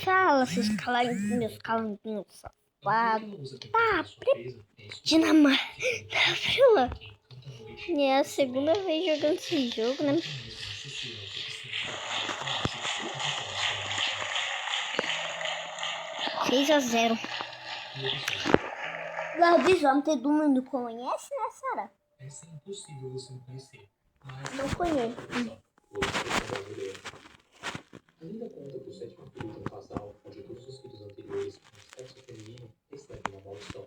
Fala, seus meus calanguinhos safados. Tá, Dinamarca. Fila. É a segunda vez jogando esse jogo, né? 6-0. Não, todo mundo conhece, né, Sara? Essa é impossível você não conhecer. Não conheço. Ainda conta que o sétimo filho de um casal, onde todos os filhos anteriores tinham sexo feminino, recebem uma maldição.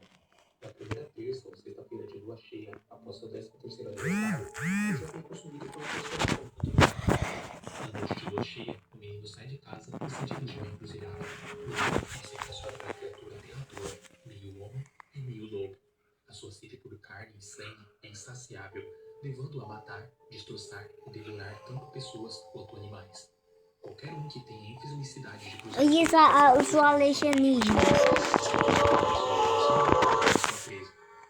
Na primeira terça ou sexta-feira de lua cheia, após seu 13º aniversário, o jovem é consumido por uma transformação cultural. Na noite de lua cheia, o menino sai de casa e se dirige a uma encruzilhada. Ele se transforma na criatura aterradora, meio homem e meio lobo. A sua sede por carne e sangue é insaciável, levando-o a matar, destroçar e devorar tanto pessoas quanto animais. Qualquer um que tenha infelicidade de cruzar... E os alienígenas.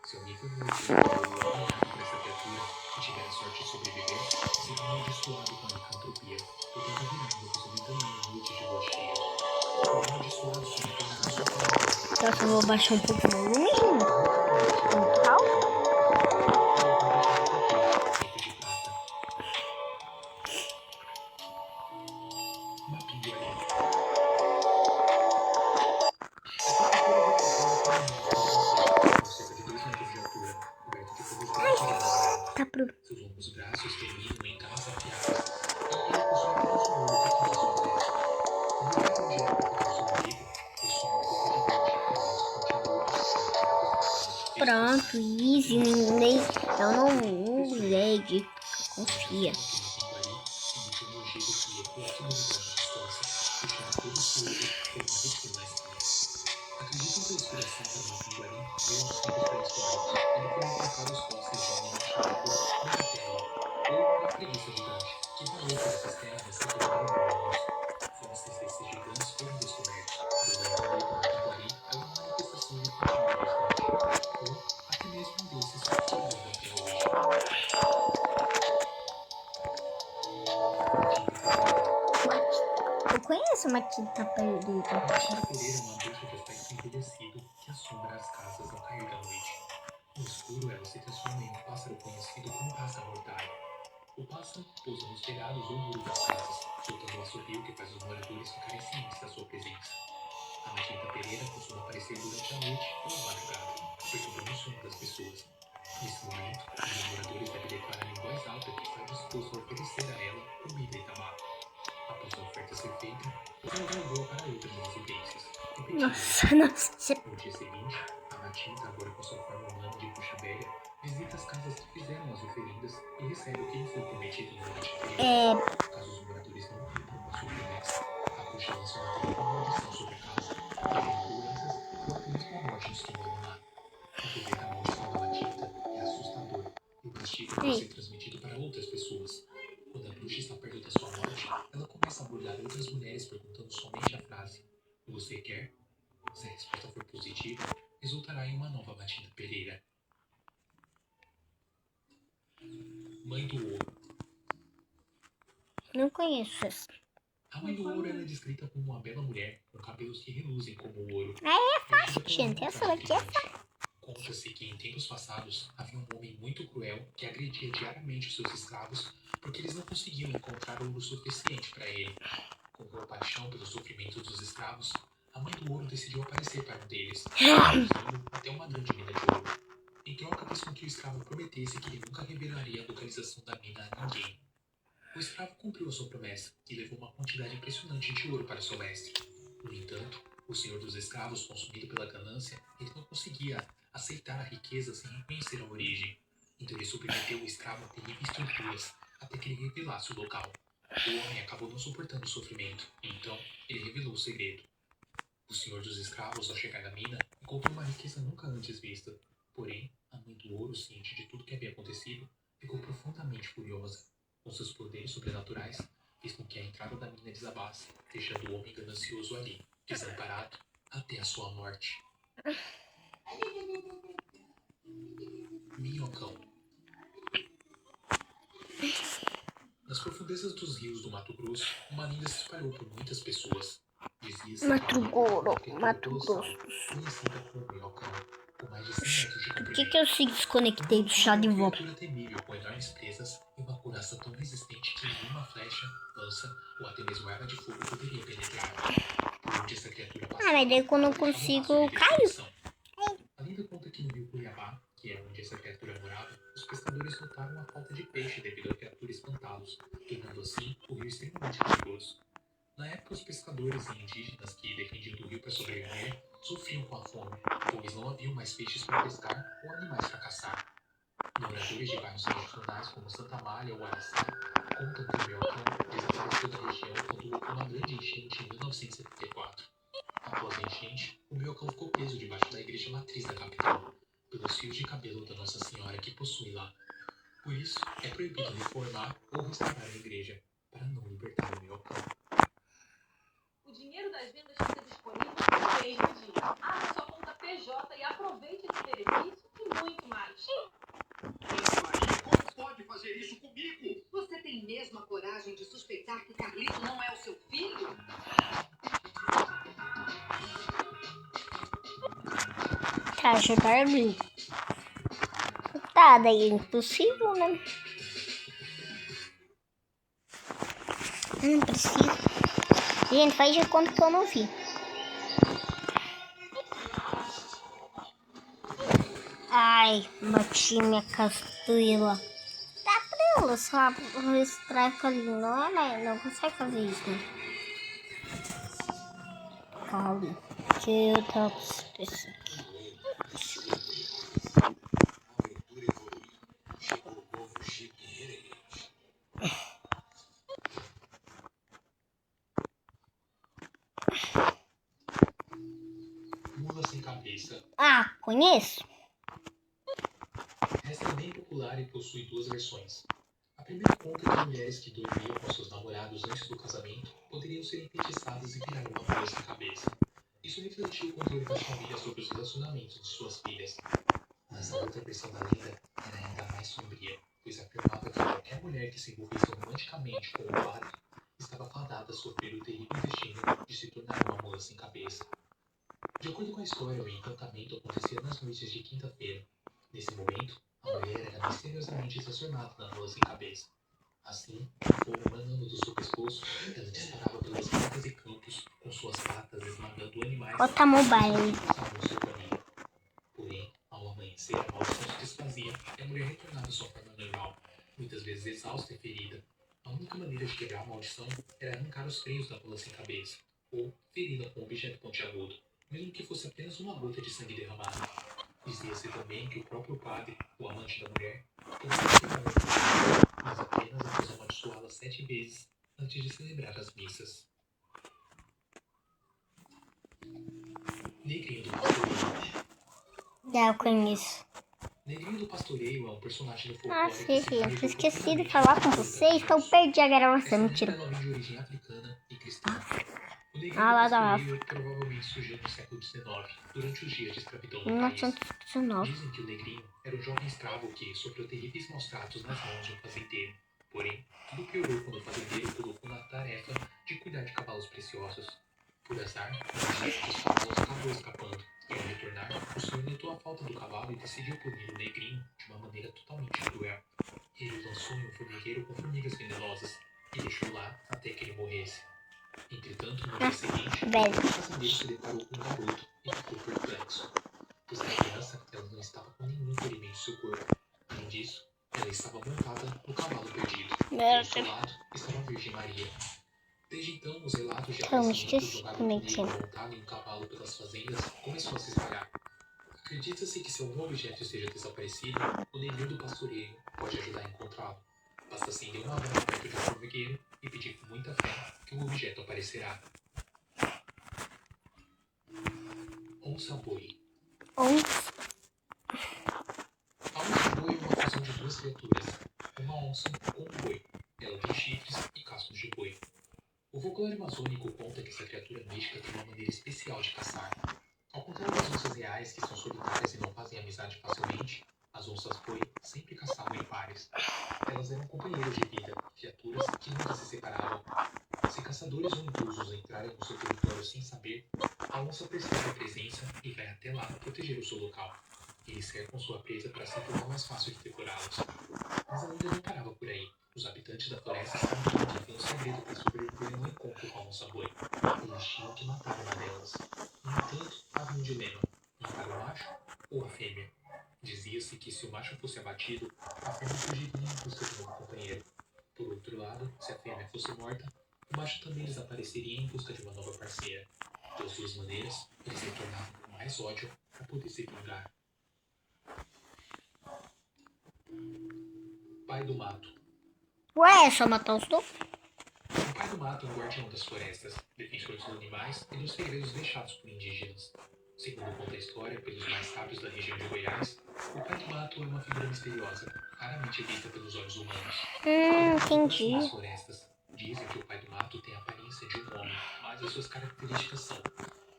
Se alguém for mordido ou apanhado por essa criatura e tiver a sorte de sobreviver, será amaldiçoado com a licantropia, podendo virar uma lobisomem também na noite de lua cheia. O amaldiçoado sobre todas as suas palavras. Eu só vou baixar um pouco o volume, gente. Tal. Tá pro... Seus longos braços terminam em garras afiadas e ele possui apenas um olho que fica sua testa. Quando o gato objeto cortar sua umbigo, possui uma boca gigante e dentes pontiagudos e Pronto, easy, ninguém. Eu não usei de confia. Acreditam que a inspiração para o Mapinguari veio dos tempos pré-históricos, onde foram encontrados fósseis de um animal chamado Megatela, ou uma preguiça gigante, que vagou por essas terras sem dominar humanos. Fósseis desses gigantes foram descobertos, dando a entender que o Mapinguari é uma manifestação de Pachinguari gigante, ou até mesmo um desses que ainda até hoje. Eu conheço uma tinta perdida. A Matinta Pereira é uma bruxa de aspecto envelhecido que assombra as casas ao cair da noite. No escuro, ela se transforma em um pássaro conhecido como raça mortal. O pássaro pousa nos telhados ou muros das casas, soltando um assobio que faz os moradores ficarem cientes da sua presença. A Matinta Pereira costuma aparecer durante a noite ou a madrugada, perturbando o sono das pessoas. Nesse momento, um dos moradores deve declarar em voz alta que está disposto a oferecer a ela comida e tabaco. Após a oferta ser feita, o senhor voa para outras residências. Nossa. No dia seguinte, a Matinta, agora com sua forma humana de bruxa velha, visita as casas que fizeram as oferendas e recebe o que lhe foi prometido na noite anterior. Caso os moradores não cumpram com a sua promessa, a bruxa lança uma terrível maldição sobre a casa, gerando doenças ou até mesmo a morte dos que moram lá. O poder da maldição da Matinta é assustador e o castigo pode ser transmitido para outras pessoas. Quando a bruxa está perto da sua morte, ela começa a abordar outras mulheres perguntando somente a frase: "Você quer?" Se a resposta for positiva, resultará em uma nova Matinta Pereira. Mãe do Ouro. Não conheço essa. A Mãe do Ouro ela é descrita como uma bela mulher com cabelos que reluzem como ouro. É fácil, gente. Essa daqui é fácil. Conta-se que em tempos passados havia um homem muito cruel que agredia diariamente os seus escravos porque eles não conseguiam encontrar ouro suficiente para ele. Com compaixão pelo sofrimento dos escravos, a Mãe do Ouro decidiu aparecer para um deles, conduzindo até uma grande mina de ouro. Em troca, fez com que o escravo prometesse que ele nunca revelaria a localização da mina a ninguém. O escravo cumpriu a sua promessa e levou uma quantidade impressionante de ouro para seu mestre. No entanto, o senhor dos escravos, consumido pela ganância, ele não conseguia aceitar a riqueza sem reconhecer a origem. Então ele submeteu o escravo a terríveis torturas, até que ele revelasse o local. O homem acabou não suportando o sofrimento, e então ele revelou o segredo. O senhor dos escravos, ao chegar na mina, encontrou uma riqueza nunca antes vista. Porém, a Mãe do Ouro, ciente de tudo que havia acontecido, ficou profundamente furiosa. Com seus poderes sobrenaturais, fez com que a entrada da mina desabasse, deixando o homem ganancioso ali, desamparado, até a sua morte. Minhocão. Nas profundezas dos rios do Mato Grosso, uma lenda se espalhou por muitas pessoas. Dizia-se Mato Grosso. Conhecida como minhocão, com mais de 100 metros de Por comprimento. que eu se desconectei do chá de Uma volta? criatura temível com enormes presas e uma couraça tão resistente que nenhuma flecha, lança ou até mesmo arma de fogo poderia penetrar. Por onde essa criatura passava, Mas daí quando eu ela deixava consigo, rastro eu de caio. destruição. A lenda conta que no rio Cuiabá, que é onde essa criatura morava, os pescadores notaram a falta de peixe devido à criatura espantá-los, tornando assim o rio extremamente perigoso. Na época, os pescadores e indígenas que dependiam do rio para sobreviver sofriam com a fome, pois não haviam mais peixes para pescar ou animais para caçar. Moradores de bairros regionais como Santa Amália ou Araçá contam que o Minhocão desapareceu da região quando houve uma grande enchente em 1974. Após a enchente, o Minhocão ficou preso debaixo da igreja matriz da capital, pelos fios de cabelo da Nossa Senhora que possui lá. Por isso, é proibido reformar ou restaurar a igreja, para não libertar o Minhocão. O dinheiro das vendas fica disponível no mesmo dia. Abra sua conta PJ e aproveite esse benefício e muito mais. Maria, como pode fazer isso comigo? Você tem mesmo a coragem de suspeitar que Carlito não é o seu filho? Pra ajudar mim. Tá, daí é impossível, né? Eu não preciso. Gente, faz de conta que eu não vi. Ai, bati minha costela. Dá pra ela só extrair ali, não é, né? Não consegue fazer isso, né? Calma. Que eu tava pensando aqui. Mula sem cabeça. Ah, conheço. Essa é bem popular e possui duas versões. A primeira conta que mulheres que dormiam com seus namorados antes do casamento poderiam ser enfeitiçadas e virar uma mula sem cabeça. Isso refletiu o controle das famílias sobre os relacionamentos de suas filhas. Mas a outra versão da lenda era ainda mais sombria, pois afirmava que qualquer mulher que se envolvesse romanticamente com o padre estava fadada a sofrer o terrível destino de se tornar uma mula sem cabeça. De acordo com a história, o encantamento acontecia nas noites de quinta-feira. Nesse momento, a mulher era misteriosamente transformada na mula sem cabeça. Assim, com fogo emanando do seu pescoço, ela disparava pelas matas e campos, com suas patas esmagando animais Bota mobile. que cruzavam seu caminho. Porém, ao amanhecer, a maldição se desfazia e a mulher retornava à sua forma normal, muitas vezes exausta e ferida. A única maneira de quebrar a maldição era arrancar os freios da mula sem cabeça, ou feri-la com um objeto pontiagudo, mesmo que fosse apenas uma gota de sangue derramado. Dizia-se também que o próprio padre, o amante da mulher, poderia quebrar a maldição, mas apenas após amaldiçoá-la 7 vezes antes de celebrar as missas. Negrinho do Pastoreio. Já eu conheço. Negrinho do Pastoreio é um personagem do folclore. Nossa, gente, eu esqueci de falar com vocês, então perdi a gravação. Mentira. Essa lenda é de origem africana e cristã. O Negrinho Ah, lá do da Pastoreio provavelmente surgiu no século XIX, durante os dias de escravidão no país. 1919. Dizem que o Negrinho era um jovem escravo que sofreu terríveis maus tratos nas mãos de um fazendeiro. Porém, tudo piorou quando o fazendeiro o colocou na tarefa de cuidar de cavalos preciosos. Por azar, um dos cavalos acabou escapando, e ao retornar, o senhor notou a falta do cavalo e decidiu punir o Negrinho de uma maneira totalmente cruel. Ele o lançou em um formigueiro com formigas venenosas e deixou lá até que ele morresse. Entretanto, no dia seguinte, velho. o fazendeiro se deparou com um garoto e ficou perplexo, pois a criança ela não estava com nenhum ferimento em seu corpo. Além disso, ela estava montada no cavalo perdido. E ao seu lado estava a Virgem Maria. Desde então, os relatos de Então, aparecimento esqueci do garoto como é que negro chama. montado em um cavalo pelas fazendas começou a se espalhar. Acredita-se que se algum objeto esteja desaparecido, o Negrinho do Pastoreio pode ajudar a encontrá-lo. Basta acender uma vela perto de um formigueiro e pedir com muita fé que o objeto aparecerá. Onça-boi. Onça. A onça-boi é uma fusão de duas criaturas, uma onça com um boi. Ela tem chifres e cascos de boi. O folclore amazônico conta que essa criatura mística tem uma maneira especial de caçar. Ao contrário das onças reais, que são solitárias e não fazem amizade facilmente, as onças-boi sempre caçavam em pares. Elas eram companheiras de vida, criaturas que nunca se separavam. Se caçadores ou intrusos entrarem no seu território sem saber, a onça percebe a presença e vai até lá proteger o seu local. Eles cercam sua presa para se tornar mais fácil de devorá-los. Mas a lenda não parava por aí. Os habitantes da floresta sabiam que havia um segredo para sobreviver no encontro com a onça-boi. Eles tinham que matar uma delas. No entanto, havia um dilema: matar o macho ou a fêmea? Dizia-se que se o macho fosse abatido, a fêmea fugiria em busca de um novo companheiro. Por outro lado, se a fêmea fosse morta, o macho também desapareceria em busca de uma nova parceira. Das duas maneiras, eles se tornavam com mais ódio para poder se vingar. Pai do Mato. Ué, é só matar os dois? O Pai do Mato é um guardião das florestas, defensor dos animais e dos segredos deixados por indígenas. Segundo conta a história pelos mais sábios da região de Goiás, o Pai do Mato é uma figura misteriosa, raramente vista pelos olhos humanos. Entendi. Nas florestas, dizem que o Pai do Mato tem a aparência de um homem, mas as suas características são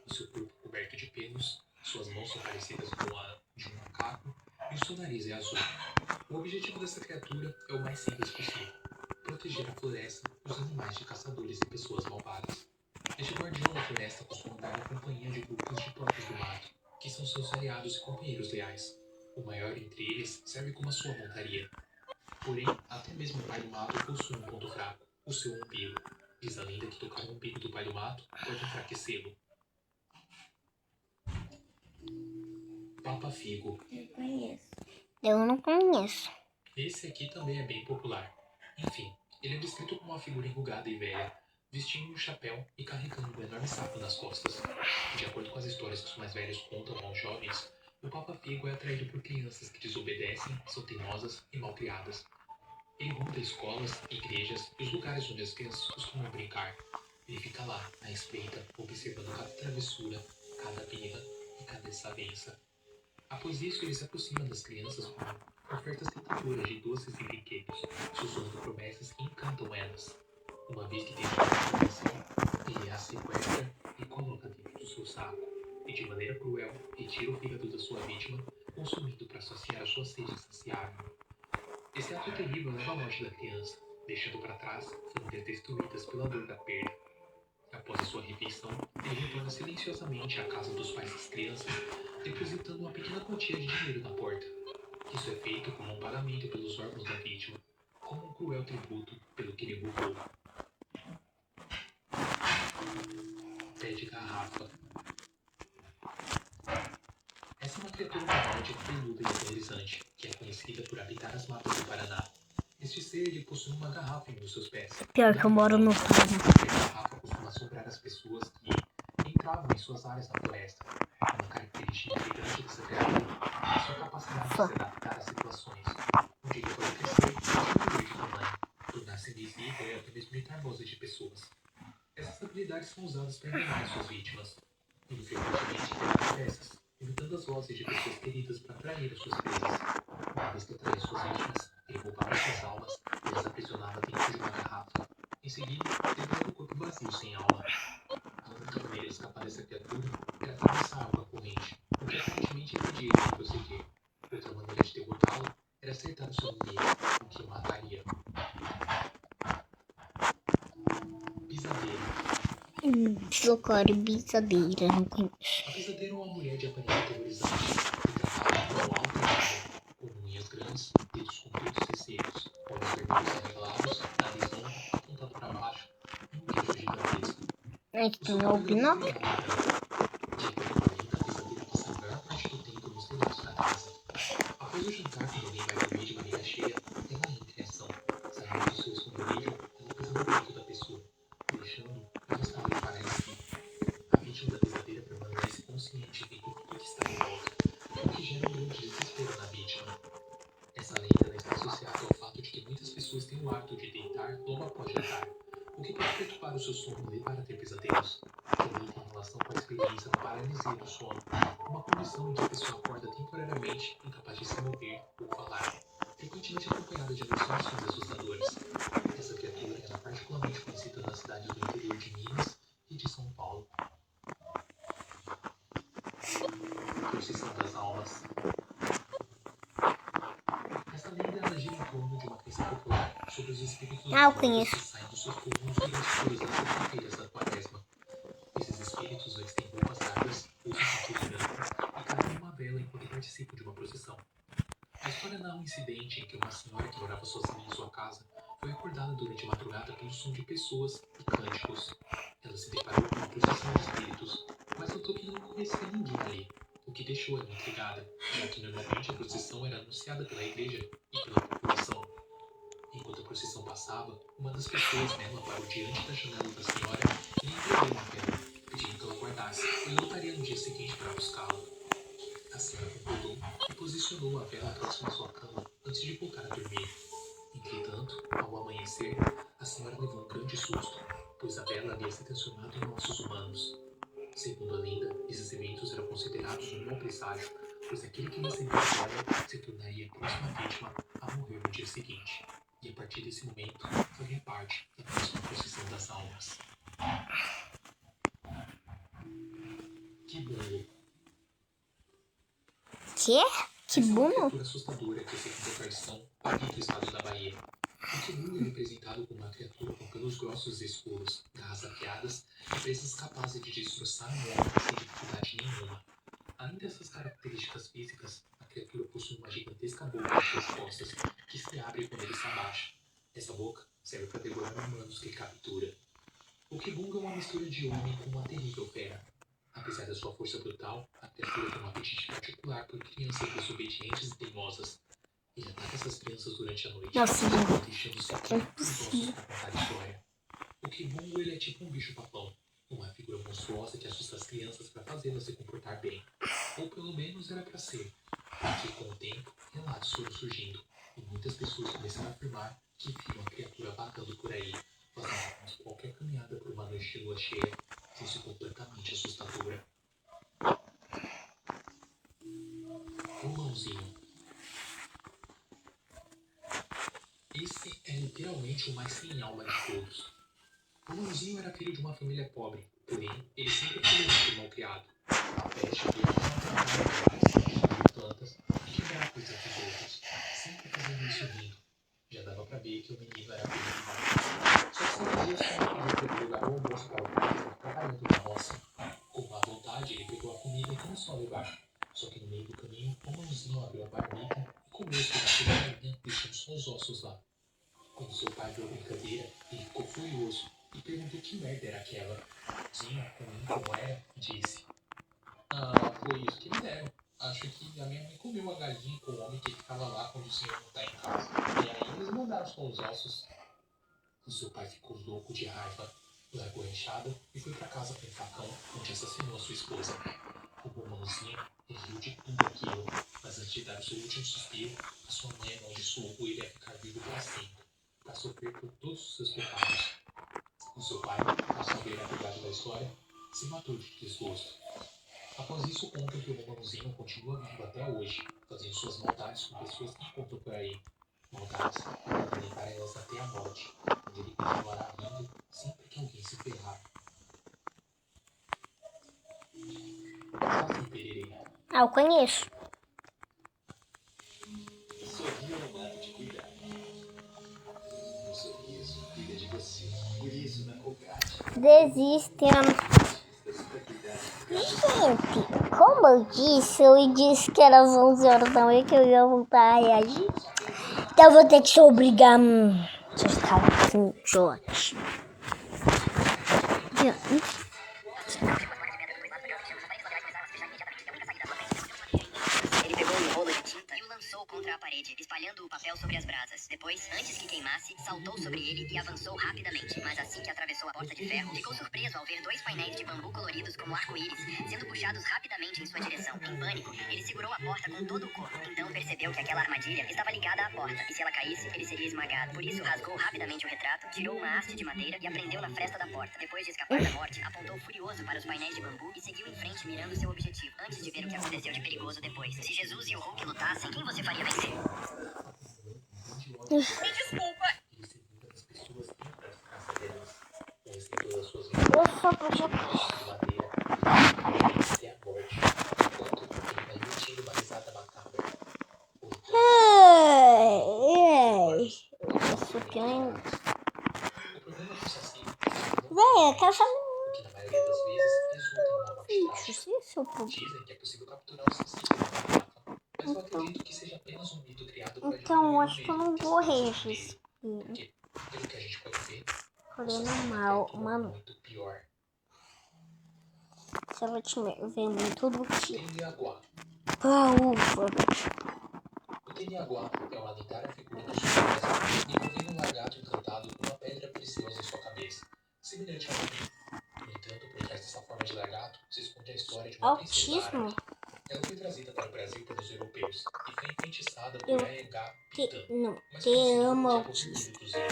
o seu corpo coberto de pelos, suas mãos são parecidas com a de um macaco e o seu nariz é azul. O objetivo dessa criatura é o mais simples possível: proteger a floresta e os animais de caçadores e pessoas malvadas. Este guardião da floresta costuma andar na companhia de grupos de porcos do mato, que são seus aliados e companheiros leais. O maior entre eles serve como a sua montaria. Porém, até mesmo o Pai do Mato possui um ponto fraco: o seu umbigo. Diz a lenda que tocar no umbigo do Pai do Mato pode enfraquecê-lo. Papa Figo. Eu não conheço. Esse aqui também é bem popular. Enfim, ele é descrito como uma figura enrugada e velha, vestindo um chapéu e carregando um enorme saco nas costas. De acordo com as histórias que os mais velhos contam aos jovens, o Papa Figo é atraído por crianças que desobedecem, são teimosas e malcriadas. Ele ronda escolas, igrejas e os lugares onde as crianças costumam brincar. Ele fica lá, na espreita, observando cada travessura, cada birra e cada desavença. Após isso, ele se aproxima das crianças com ofertas tentadoras de doces e brinquedos, sussurrando promessas que encantam elas. Uma vez que tem a atenção, ele as sequestra e coloca dentro do seu saco, e de maneira cruel, retira o fígado da sua vítima, consumindo para saciar a sua sede insaciável. Esse ato terrível leva à morte da criança, deixando para trás famílias destruídas pela dor da perda. Após a sua refeição, ele retorna silenciosamente à casa dos pais das crianças, depositando uma pequena quantia de dinheiro na porta. Isso é feito como um pagamento pelos órgãos da vítima, como um cruel tributo pelo que ele roubou. Pé de garrafa. Essa é uma criatura nórdica peluda e aterrorizante, que é conhecida por habitar as matas do Paraná. Este ser ele possui uma garrafa em um dos seus pés. Pior que eu moro no Paraná. A garrafa costuma assombrar as pessoas que entravam em suas áreas na floresta. Uma característica gigante dessa criatura é a sua capacidade de se adaptar a situações, onde ele pode crescer e diminuir de tamanho, tornar-se invisível e até mesmo imitar vozes de pessoas. Essas habilidades são usadas para enganar suas vítimas, indo frequentemente criar peças, imitando as vozes de pessoas queridas para atrair as suas presas. Uma vez que atraía suas vítimas, ele roubava suas almas e as aprisionava dentro de uma garrafa. Em seguida, liberava o corpo vazio sem alma. A única maneira de escapar dessa criatura era atravessar a água corrente, o que aparentemente impedia ele de prosseguir. Outra maneira de derrotá-lo era acertar o seu inimigo, o que o mataria. Pisadeira. Socorro, bisadeira, não conheço. A pisadeira é uma mulher de aparência aterrorizante, retratada como alta e alta, com unhas grandes, dedos compridos e secos, olhos vermelhos arregalados, nariz longo, apontado para baixo, e um queixo gigantesco. Aí tem o binóculo. De acordo com a lenda, a pisadeira passa a maior parte do tempo nos telhados da casa. Após o jantar, quando alguém vai dormir de barriga cheia, ela entra em ação, saindo do seu esconderijo, ela pisa no peito da pessoa, deixando um estado de paralisia. A vítima da pisadeira permanece consciente vendo tudo que está em volta, o que gera um grande desespero na vítima. Essa lenda está associada ao fato de que muitas pessoas têm o hábito de deitar logo após jantar, o que pode perturbar o seu sono e levar a ter pesadelos. Também tem relação com a experiência da paralisia do sono, uma condição em que a pessoa acorda temporariamente incapaz de se mover ou falar, frequentemente acompanhada de alucinações assustadoras. Essa criatura é particularmente conhecida nas cidades do interior de Minas e de São Paulo. Procissão das almas. Essa lenda gira em torno de uma crença popular sobre os espíritos Ah, eu conheço. que saem dos seus pulmões durante das sextas-feiras da quaresma. Esses espíritos vestem roupas largas, usam cintura branca e carregam uma vela enquanto participam de uma procissão. A história narra um incidente em que uma senhora que morava sozinha em sua casa foi acordada durante a madrugada pelo som de pessoas e cânticos. Ela se deparou com uma procissão de espíritos, mas notou que não conhecia ninguém ali, o que deixou ela intrigada, já que normalmente a procissão era anunciada pela igreja e pela população. Enquanto a procissão passava, uma das pessoas nela parou diante da janela da senhora e lhe entregou uma vela, pedindo que ela guardasse, pois voltaria no dia seguinte para buscá-la. A senhora concordou e posicionou a vela próxima à sua cama antes de voltar a dormir. Entretanto, ao amanhecer, a senhora levou um grande susto, pois a vela havia se transformado em ossos humanos. Segundo a lenda, esses eventos eram considerados um mau presságio, pois aquele que recebeu a vela se tornaria a próxima vítima a morrer no dia seguinte. E a partir desse momento, faria parte da próxima procissão das almas. Kibungo. Que? Que Essa é uma bom. criatura assustadora que, segundo a tradição, habita o estado da Bahia. O Kibungo é representado como uma criatura com pelos grossos e escuros, garras afiadas e presas capazes de destroçar um homem sem dificuldade nenhuma. Além dessas características físicas, a criatura possui uma gigantesca boca em suas costas, que se abre quando ele se abaixa. Essa boca serve para devorar humanos que captura. O Kibungo é uma mistura de homem com uma terrível fera. Apesar da sua força brutal, a criatura tem um apetite particular por crianças desobedientes e teimosas. Ele ataca essas crianças durante a noite, Nossa, deixando-se aqui os ossos para contar a história. O Kibungo ele é tipo um bicho-papão, uma figura monstruosa que assusta as crianças para fazê-las se comportar bem. Ou pelo menos era para ser. Porque com o tempo, relatos foram surgindo, e muitas pessoas começaram a afirmar que viram a criatura vagando por aí, fazendo com que qualquer caminhada por uma noite de lua cheia fosse completamente assustadora. O mãozinho. Esse é literalmente o mais sem alma de todos. O mãozinho era filho de uma família pobre, porém, ele sempre foi muito mal criado. A peste veio de plantas e quebrar coisas dos outros, sempre fazendo isso rindo. Já dava pra ver que o menino era bem demais. Só que certos dias, quando ele foi levar o almoço para o pai, trabalhando na roça. Com má vontade, ele pegou a comida e começou a levar. Só que no meio do caminho, o mãozinho abriu a barriga e comeu os pedaços da galinha, deixando só os ossos lá. Quando seu pai viu a brincadeira, ele ficou furioso e perguntou que merda era aquela. Tinha, como era, disse: foi isso que me deram. Acho que a minha mãe comeu a galinha com o homem que ficava lá quando o senhor não tá em casa. E aí eles mandaram só os ossos. O seu pai ficou louco de raiva, largou a enxada e foi pra casa com o facão, onde assassinou a sua esposa. O mamãozinho riu de tudo aquilo, mas antes de dar o seu último suspiro, a sua mãe amaldiçoou ele a ficar vivo para sempre, para sofrer por todos os seus pecados. O seu pai, ao saber a verdade da história, se matou de desgosto. Após isso, contam que o mamãozinho continua vivo até hoje, fazendo suas maldades com pessoas que encontram por aí. Maldades para alimentar elas até a morte, onde ele continuará rindo sempre que alguém se ferrar. Saci Pererê. Ah, eu conheço. Sorriso não mata de cuidar. O sorriso cuida de você. Por isso, na Colgate. Desistem. Gente, como eu disse que era às 11 horas da manhã que eu ia voltar a reagir. Então eu vou ter que te obrigar a estar assim, Jorge. Ele pegou um rolo de tinta e o lançou contra a parede, espalhando o papel sobre as brasas. Depois, antes que queimasse, saltou sobre ele e avançou rapidamente. Mas assim que atravessou a porta de ferro, ficou surpreso ao ver 2 painéis de bambu coloridos como arco-íris sendo puxados rapidamente em sua direção. Em pânico, ele segurou a porta com todo o corpo. Então percebeu que aquela armadilha estava ligada à porta e se ela caísse, ele seria esmagado. Por isso, rasgou rapidamente o retrato, tirou uma haste de madeira e a prendeu na fresta da porta. Depois de escapar da morte, apontou furioso para os painéis de bambu e seguiu em frente mirando seu objetivo, antes de ver o que aconteceu de perigoso depois. Se Jesus e o Hulk lutassem, quem você faria vencer? Me desculpa. Eu só podia... Eu sou pior. O problema do Saci casa o que na maioria das vezes resulta em uma morte bicho, trágica. esse é o seu problema. Dizem que é possível capturar os incisivos da garrafa, mas eu acredito que seja apenas um mito criado para Então, diminuir o acho que eu medo não que vou está sobre resistir. ele. Porque, pelo que a gente pode ver, Falei possa ser uma normal, criatura mano. muito pior. Se ela ver muito do que. Teniagua. Ah, ufa. O Teniagua é uma lendária figura do sul envolvendo um lagarto encantado com uma pedra preciosa em sua cabeça, semelhante a um. No entanto, por trás dessa forma de lagarto se esconde a história de uma princesa Autismo? árabe. Ela foi trazida para o Brasil pelos europeus e foi enfeitiçada Eu por Aengar Pitan, Não, mas te conseguiu amo de autismo. acontecer dos anos.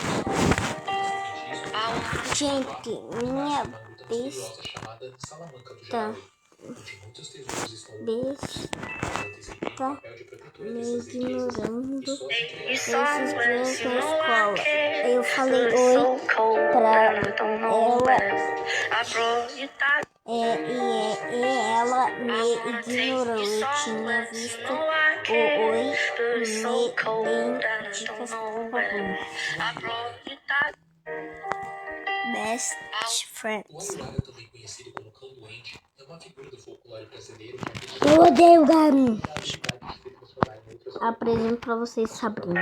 Gente, minha uma gruta misteriosa chamada Salamanca do Tá. Jaraú, onde muitos tesouros estão besta Ela desempenha o papel de protetora me dessas riquezas ignorando e só se entregará esses dias na escola. Eu falei oi pra ela e ela me ignorou. Eu tinha visto o oi bem dicas problema. Best O friends. Aiuara, também conhecido como cão doente, é uma figura do folclore brasileiro que acredita Eu odeio gato. na habilidade de se transformar em outras Apresento pra vocês Sabrina.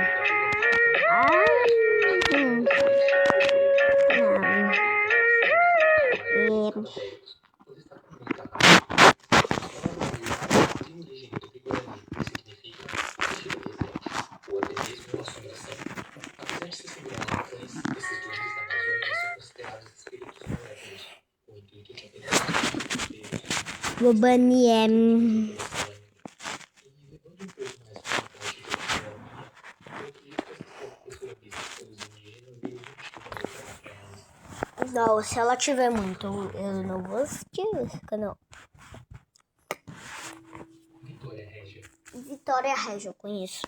de origem tupi-guarani, significa vestido presente, ou até mesmo uma assombração. Apesar de se segurarem cães, esses duendes da Amazônia são considerados espíritos malévolos, com o intuito de apenas Bobaniem. e levando um pouco mais para a parte de astronomia, eu acredito que essa pessoa vista pelos indígenas veio Não, se ela tiver muito, eu não vou assistir esse canal. Vitória Régia. Vitória Régia, eu conheço.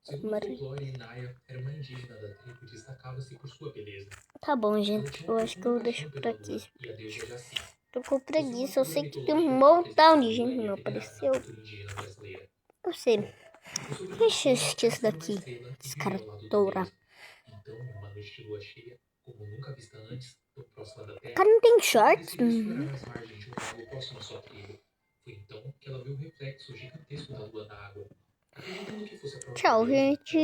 Segundo o folclore, Inaya era uma indígena da tribo e destacava-se por sua beleza. Tá bom, Ela gente. tinha Eu uma acho que eu profunda deixo paixão por pela aqui. lua e a deusa Jaci. Tô com preguiça. Eu sei que tem um montão de gente que não apareceu. Eu sei. Deixa eu assistir isso daqui. Esse cara toura. Então, uma noite de lua cheia, como nunca vista antes, tão próxima da O Terra, cara não tem shorts? decidiu explorar as margens de um lago próximo à sua tribo. Foi então que ela viu o reflexo gigantesco da lua na água. Acreditando que fosse a própria Tchau, deusa, gente.